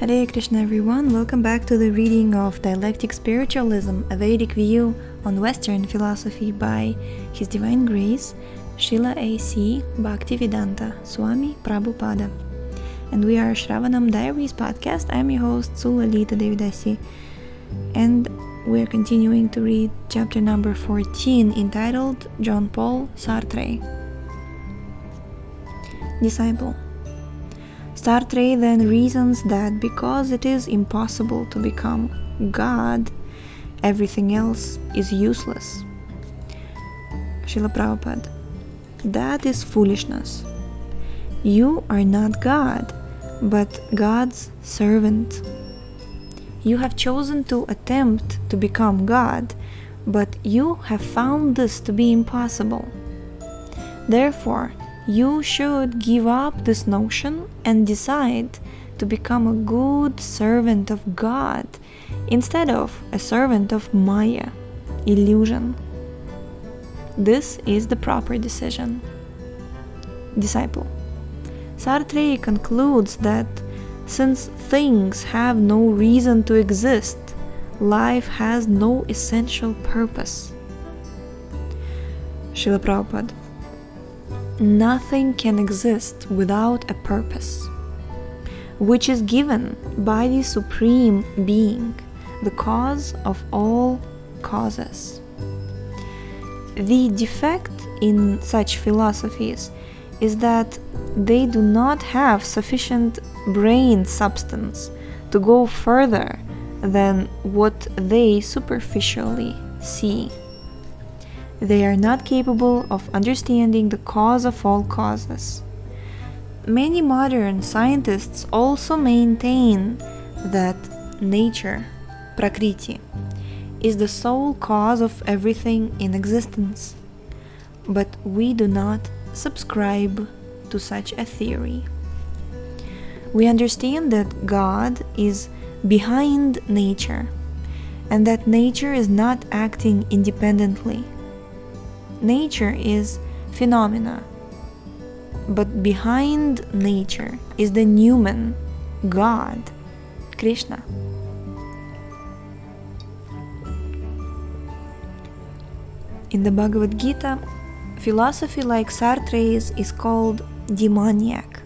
Hare Krishna everyone, welcome back to the reading of Dialectic Spiritualism, a Vedic view on Western philosophy by His Divine Grace, Srila A.C. Bhaktivedanta Swami Prabhupada. And we are Shravanam Diaries podcast. I'm your host, Sulalita Devidasi. And we're continuing to read chapter number 14, entitled John Paul Sartre. Disciple. Sartre then reasons that because it is impossible to become God, everything else is useless. Srila Prabhupada, that is foolishness. You are not God, but God's servant. You have chosen to attempt to become God, but you have found this to be impossible. Therefore, you should give up this notion and decide to become a good servant of God instead of a servant of Maya, illusion. This is the proper decision. Disciple. Sartre concludes that since things have no reason to exist, life has no essential purpose. Srila Prabhupada. Nothing can exist without a purpose, which is given by the Supreme Being, the cause of all causes. The defect in such philosophies is that they do not have sufficient brain substance to go further than what they superficially see. They are not capable of understanding the cause of all causes. Many modern scientists also maintain that nature, Prakriti, is the sole cause of everything in existence. But we do not subscribe to such a theory. We understand that God is behind nature, and that nature is not acting independently. Nature is phenomena, but behind nature is the Numen, God, Krishna. In the Bhagavad Gita, philosophy like Sartre's is called demoniac.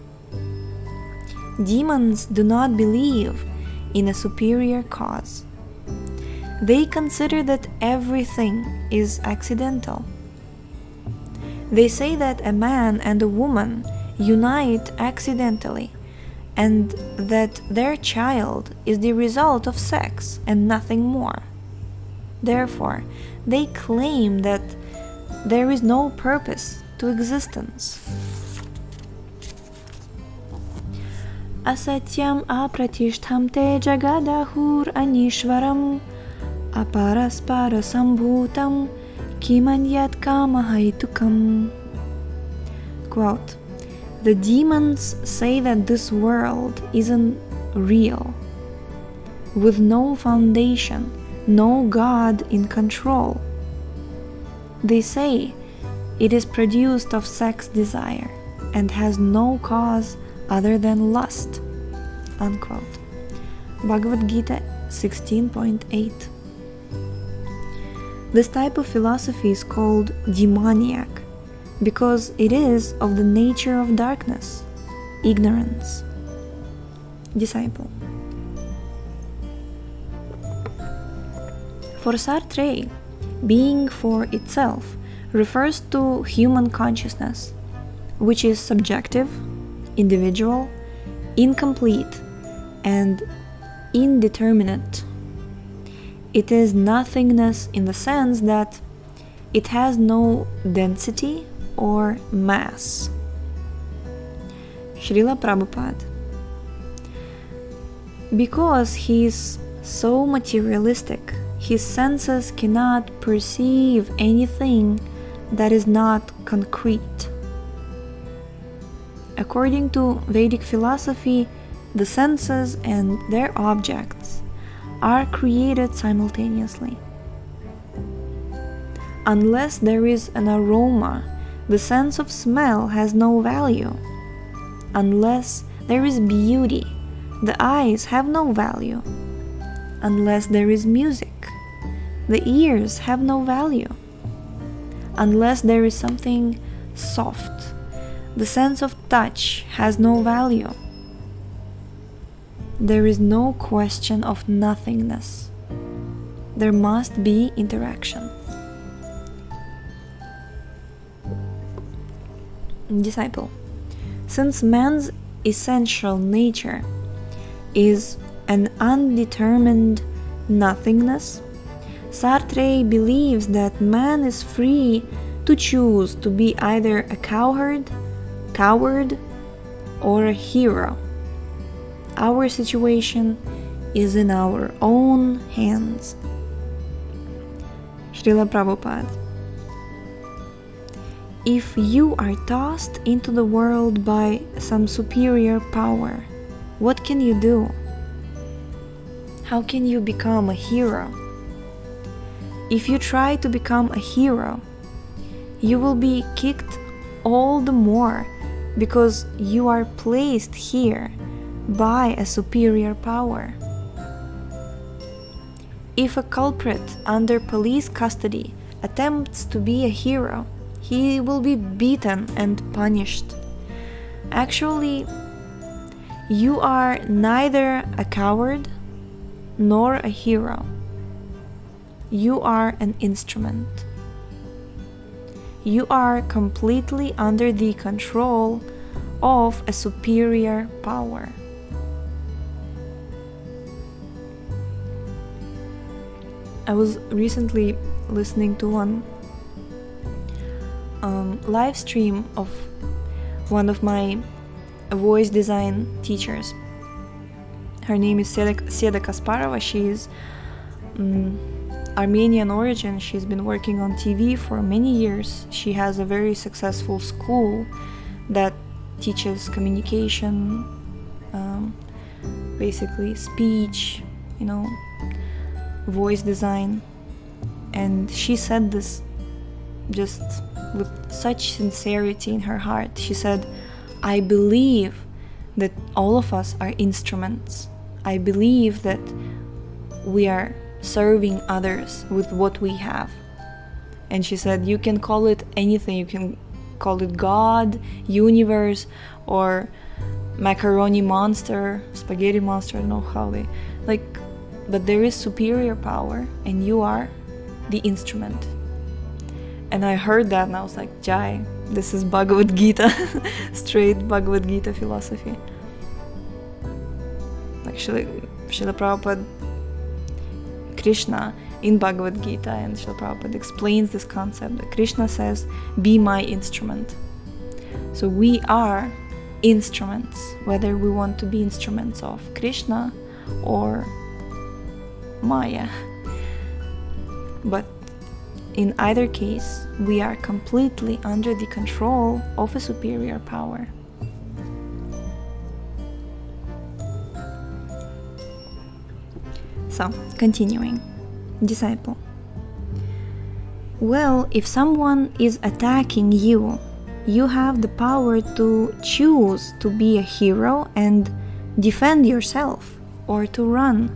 Demons do not believe in a superior cause. They consider that everything is accidental. They say that a man and a woman unite accidentally, and that their child is the result of sex and nothing more. Therefore, they claim that there is no purpose to existence. Asatyam apratishtham te jagadahur anishvaram aparaspara sambhutam Kimanyat kamahaitukam. Quote, the demons say that this world isn't real, with no foundation, no God in control. They say it is produced of sex desire and has no cause other than lust. Unquote. Bhagavad Gita 16.8. This type of philosophy is called demoniac because it is of the nature of darkness, ignorance. Disciple. For Sartre, being for itself refers to human consciousness, which is subjective, individual, incomplete, and indeterminate. It is nothingness in the sense that it has no density or mass. Srila Prabhupada. Because he is so materialistic, his senses cannot perceive anything that is not concrete. According to Vedic philosophy, the senses and their objects are created simultaneously. Unless there is an aroma, the sense of smell has no value. Unless there is beauty, The eyes have no value unless there is music. The ears have no value unless there is something soft. The sense of touch has no value. There is no question of nothingness. There must be interaction. Disciple. Since man's essential nature is an undetermined nothingness, Sartre believes that man is free to choose to be either a coward, or a hero. Our situation is in our own hands. Srila Prabhupada. If you are tossed into the world by some superior power, what can you do? How can you become a hero? If you try to become a hero, you will be kicked all the more because you are placed here by a superior power. If a culprit under police custody attempts to be a hero, he will be beaten and punished. Actually, you are neither a coward nor a hero. You are an instrument. You are completely under the control of a superior power. I was recently listening to one live stream of one of my voice design teachers. Her name is Seda Kasparova. She is Armenian origin. She's been working on TV for many years. She has a very successful school that teaches communication, basically speech, voice design. And she said this just with such sincerity in her heart. She said, I believe that all of us are instruments. I believe that we are serving others with what we have. And she said, you can call it anything. You can call it God, universe, or macaroni monster, spaghetti monster, I don't know how they but there is superior power and you are the instrument. And I heard that and I was like, Jai, this is Bhagavad Gita, straight Bhagavad Gita philosophy. Srila Prabhupada, Krishna in Bhagavad Gita, and Srila Prabhupada explains this concept that Krishna says, be my instrument. So we are instruments, whether we want to be instruments of Krishna or Maya. But in either case, we are completely under the control of a superior power. So, continuing. Disciple. Well, if someone is attacking you, you have the power to choose to be a hero and defend yourself, or to run.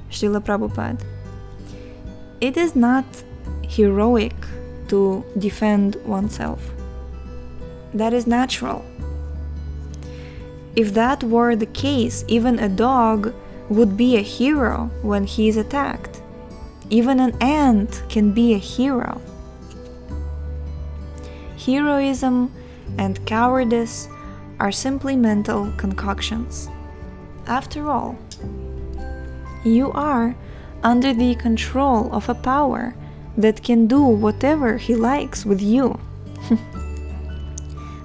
Srila Prabhupada. It is not heroic to defend oneself. That is natural. If that were the case, even a dog would be a hero when he is attacked. Even an ant can be a hero. Heroism and cowardice are simply mental concoctions. After all, you are under the control of a power that can do whatever he likes with you.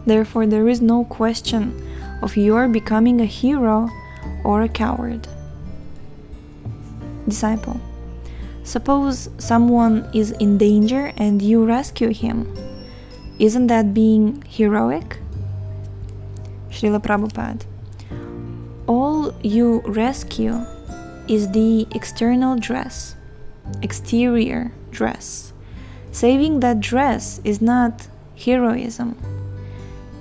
Therefore, there is no question of your becoming a hero or a coward. Disciple. Suppose someone is in danger and you rescue him. Isn't that being heroic? Srila Prabhupada. All you rescue is the external dress, exterior dress. Saving that dress is not heroism.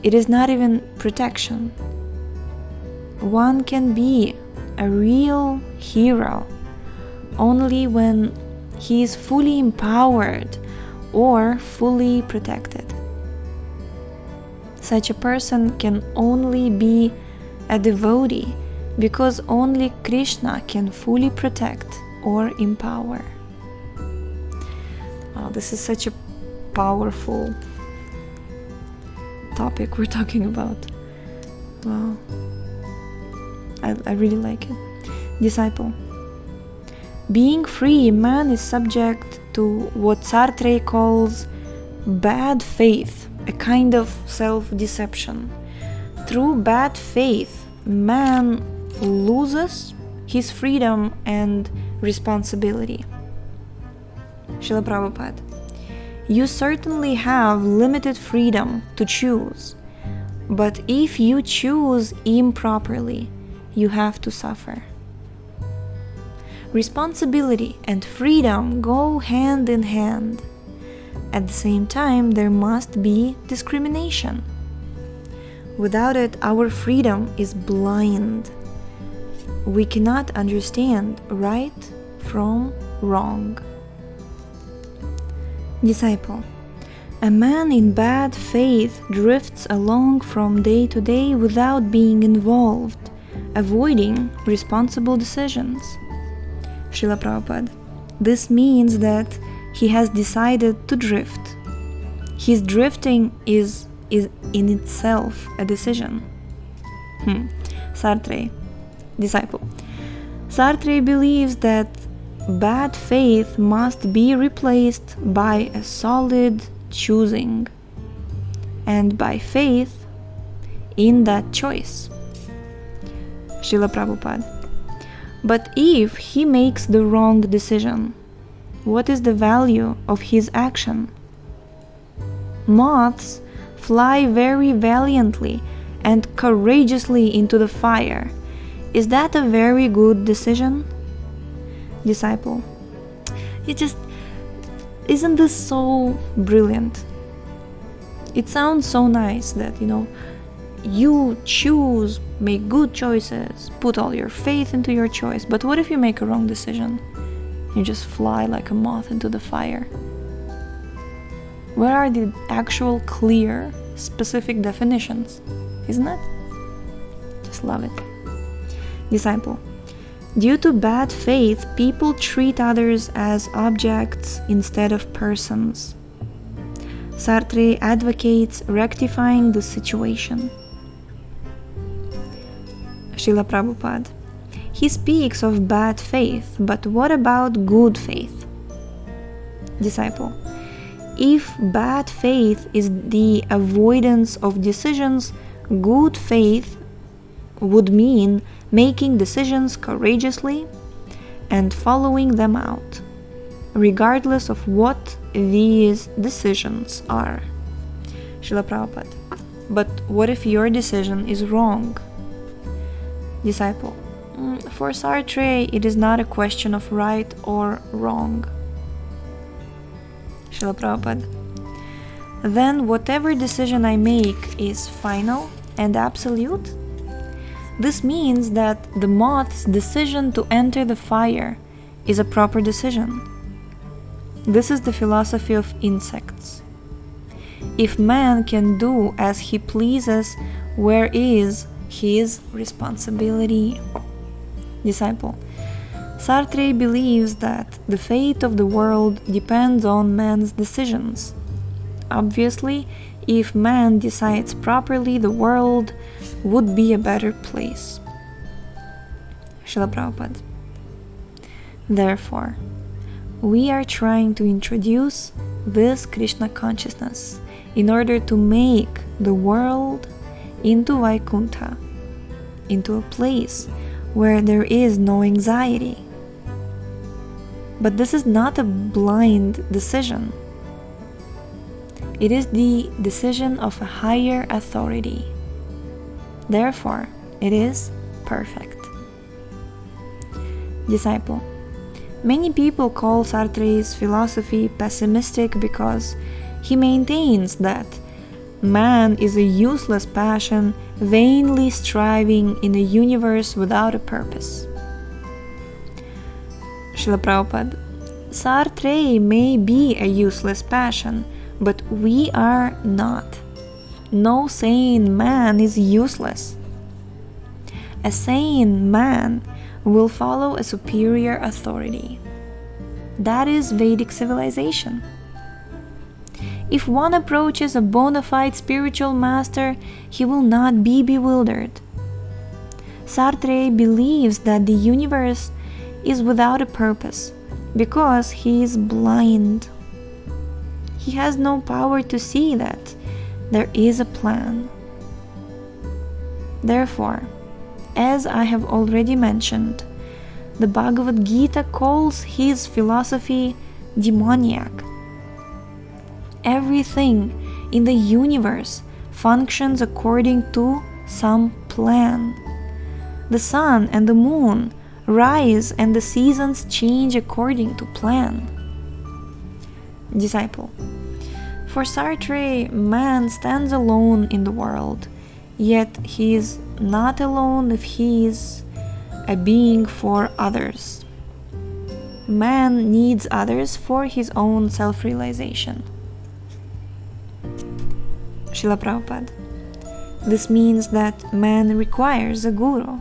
It is not even protection. one can be a real hero only when he is fully empowered or fully protected. Such a person can only be a devotee because only Krishna can fully protect or empower. This is such a powerful topic we're talking about. Wow. I really like it. Disciple. Being free, man is subject to what Sartre calls bad faith, a kind of self-deception. Through bad faith, man loses his freedom and responsibility. Srila Prabhupada. You certainly have limited freedom to choose, but if you choose improperly, you have to suffer. Responsibility and freedom go hand in hand. At the same time, there must be discrimination. Without it, our freedom is blind. We cannot understand right from wrong. Disciple. A man in bad faith drifts along from day to day without being involved, avoiding responsible decisions. Srila Prabhupada. This means that he has decided to drift. His drifting is in itself a decision. Sartre. Disciple. Sartre believes that bad faith must be replaced by a solid choosing and by faith in that choice. Srila Prabhupada. But if he makes the wrong decision, what is the value of his action? Moths fly very valiantly and courageously into the fire. Is that a very good decision? Disciple. Isn't this so brilliant? It sounds so nice that, you choose, make good choices, put all your faith into your choice. But what if you make a wrong decision? You just fly like a moth into the fire. Where are the actual clear, specific definitions? Isn't it? Just love it. Disciple. Due to bad faith, people treat others as objects instead of persons. Sartre advocates rectifying the situation. Srila Prabhupada. He speaks of bad faith, but what about good faith? Disciple. If bad faith is the avoidance of decisions, good faith would mean making decisions courageously and following them out, regardless of what these decisions are. Srila Prabhupada. But what if your decision is wrong? Disciple. For Sartre, it is not a question of right or wrong. Srila Prabhupada. Then whatever decision I make is final and absolute? This means that the moth's decision to enter the fire is a proper decision. This is the philosophy of insects. If man can do as he pleases, where is his responsibility? Disciple. Sartre believes that the fate of the world depends on man's decisions. Obviously, if man decides properly, the world would be a better place. Srila Prabhupada. Therefore, we are trying to introduce this Krishna consciousness in order to make the world into Vaikuntha, into a place where there is no anxiety. But this is not a blind decision. It is the decision of a higher authority. Therefore, it is perfect. Disciple. Many people call Sartre's philosophy pessimistic because he maintains that Man is a useless passion, vainly striving in a universe without a purpose. Srila Prabhupada, Sartre may be a useless passion, but we are not. No sane man is useless. A sane man will follow a superior authority. That is Vedic civilization. If one approaches a bona fide spiritual master, he will not be bewildered. Sartre believes that the universe is without a purpose because he is blind. He has no power to see that there is a plan. Therefore, as I have already mentioned, the Bhagavad Gita calls his philosophy demoniac. Everything in the universe functions according to some plan. The sun and the moon rise and the seasons change according to plan. Disciple, for Sartre, man stands alone in the world, yet he is not alone if he is a being for others. Man needs others for his own self-realization. Srila Prabhupada, this means that man requires a guru.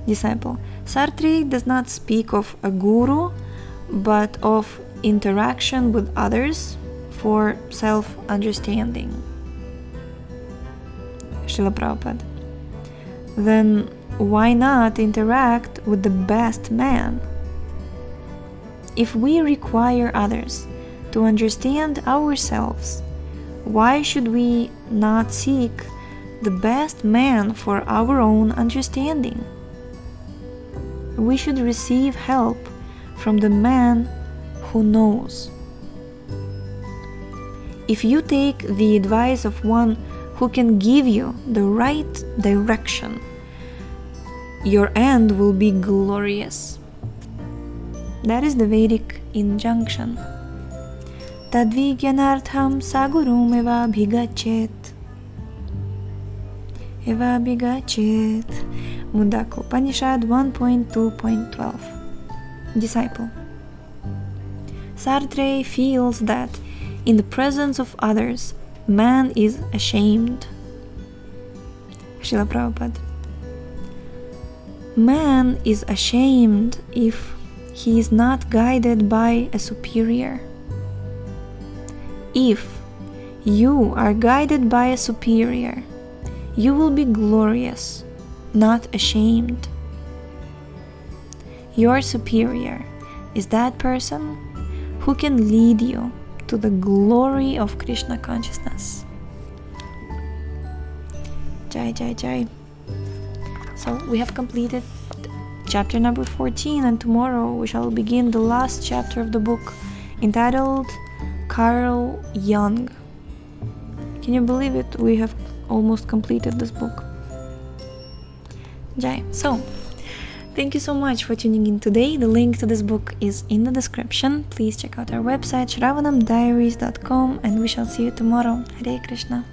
Disciple, Sartre does not speak of a guru, but of interaction with others for self-understanding. Srila Prabhupada, then why not interact with the best man? If we require others to understand ourselves, why should we not seek the best man for our own understanding? We should receive help from the man who knows. If you take the advice of one who can give you the right direction, your end will be glorious. That is the Vedic injunction. Tadvigyanartham sagurum eva bhigachet. Mundaka Upanishad 1.2.12. Disciple, Sartre feels that in the presence of others, man is ashamed. Srila Prabhupada, man is ashamed if he is not guided by a superior. If you are guided by a superior, you will be glorious, not ashamed. Your superior is that person who can lead you to the glory of Krishna consciousness. Jai Jai Jai. So we have completed chapter number 14, and tomorrow we shall begin the last chapter of the book, entitled Carl Jung. Can you believe it? We have almost completed this book. Jai. So, thank you so much for tuning in today. The link to this book is in the description. Please check out our website shravanamdiaries.com, and we shall see you tomorrow. Hare Krishna.